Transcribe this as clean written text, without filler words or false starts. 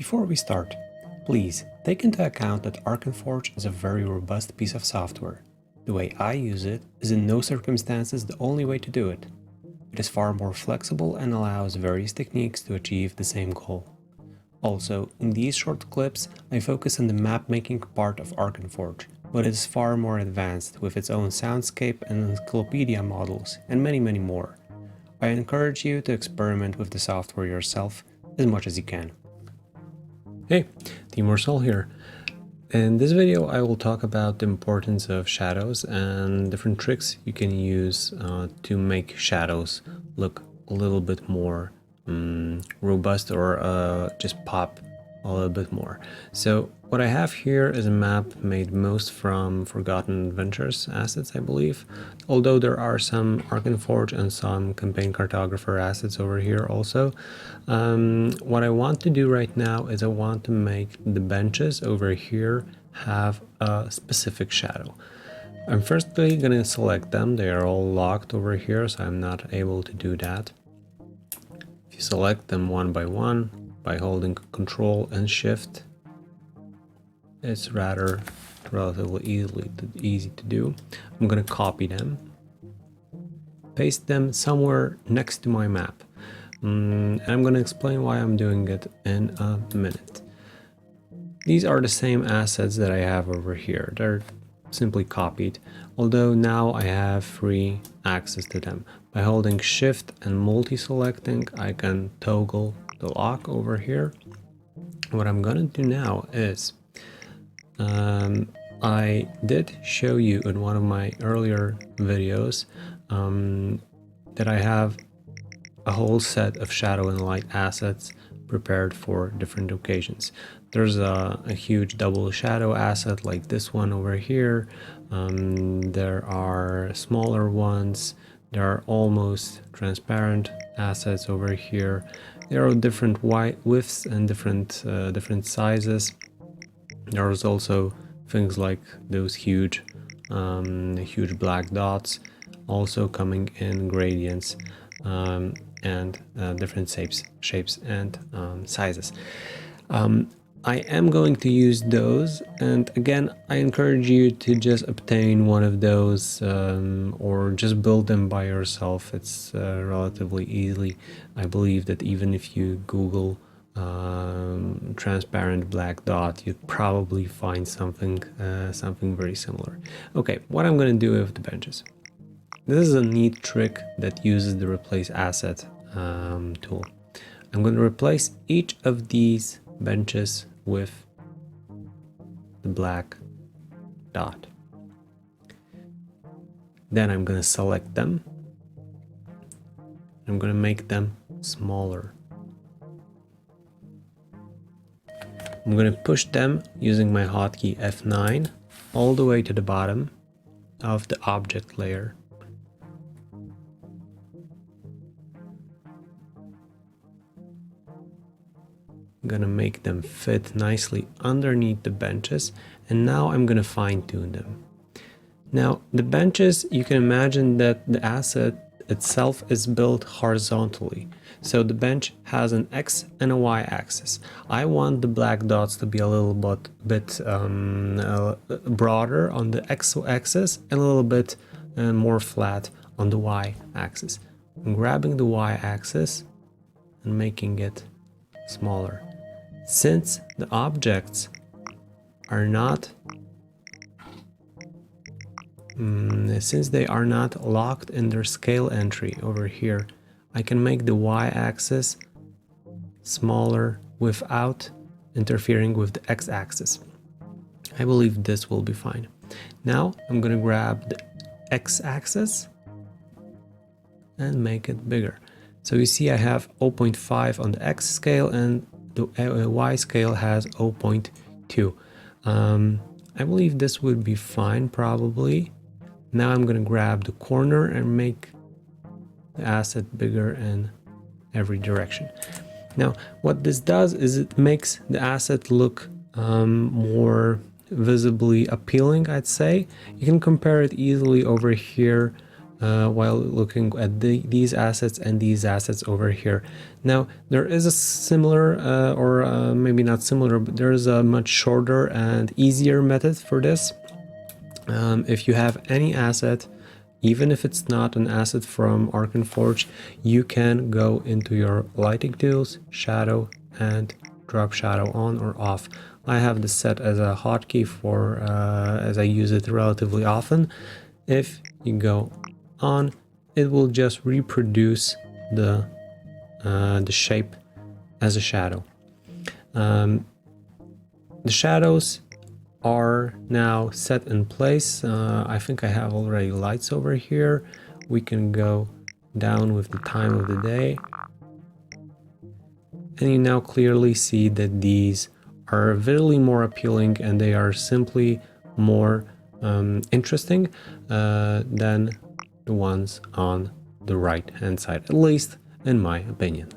Before we start, please take into account that Arkenforge is a very robust piece of software. The way I use it is in no circumstances the only way to do it. It is far more flexible and allows various techniques to achieve the same goal. Also, in these short clips, I focus on the map-making part of Arkenforge, but it is far more advanced with its own soundscape and encyclopedia models, and many more. I encourage you to experiment with the software yourself as much as you can. Hey, Team Marcel here. In this video I will talk about the importance of shadows and different tricks you can use to make shadows look a little bit more robust or just pop a little bit more. So what I have here is a map made most from Forgotten Adventures assets, I believe, although there are some Arkenforge and some Campaign Cartographer assets over here also. What I want to do right now is I want to make the benches over here have a specific shadow. I'm firstly going to select them. They are all locked over here, so I'm not able to do that. If you select them one by one by holding Control and Shift, it's relatively easy to do. I'm going to copy them, paste them somewhere next to my map, and I'm going to explain why I'm doing it in a minute. These are the same assets that I have over here. They're simply copied, although now I have free access to them. By holding Shift and multi-selecting, I can toggle the lock over here. What I'm gonna do now is I did show you in one of my earlier videos that I have a whole set of shadow and light assets prepared for different occasions. There's a huge double shadow asset like this one over here. There are smaller ones. There are almost transparent assets over here. There are different widths and different sizes. There's also things like those huge black dots, also coming in gradients and different shapes and sizes. I am going to use those, and again I encourage you to just obtain one of those or just build them by yourself. It's relatively easy. I believe that even if you Google transparent black dot, you'd probably find something very similar. Okay, what I'm going to do with the benches. This is a neat trick that uses the replace asset tool. I'm going to replace each of these benches with the black dot. Then I'm going to select them. I'm going to make them smaller. I'm going to push them using my hotkey F9 all the way to the bottom of the object layer. I'm gonna make them fit nicely underneath the benches, and now I'm gonna fine-tune them. Now the benches, you can imagine that the asset itself is built horizontally, so the bench has an X and a Y axis. I want the black dots to be a little bit broader on the X axis and a little bit more flat on the Y axis. I'm grabbing the Y axis and making it smaller. Since the objects are not since they are not locked in their scale entry over here, I can make the y-axis smaller without interfering with the x-axis. I believe this will be fine. Now I'm going to grab the x-axis and make it bigger. So you see I have 0.5 on the x scale and the y scale has 0.2. I believe this would be fine probably. Now I'm going to grab the corner and make the asset bigger in every direction. Now what this does is it makes the asset look more visibly appealing, I'd say. You can compare it easily over here while looking at these assets and these assets over here. Now, there is a similar, or maybe not similar, but there is a much shorter and easier method for this. If you have any asset, even if it's not an asset from Arkenforge, you can go into your lighting tools, shadow, and drop shadow on or off. I have this set as a hotkey for as I use it relatively often. If you go on, it will just reproduce the shape as a shadow. The shadows are now set in place. I think I have already lights over here. We can go down with the time of the day. And you now clearly see that these are visually more appealing and they are simply more interesting than the ones on the right hand side, at least in my opinion.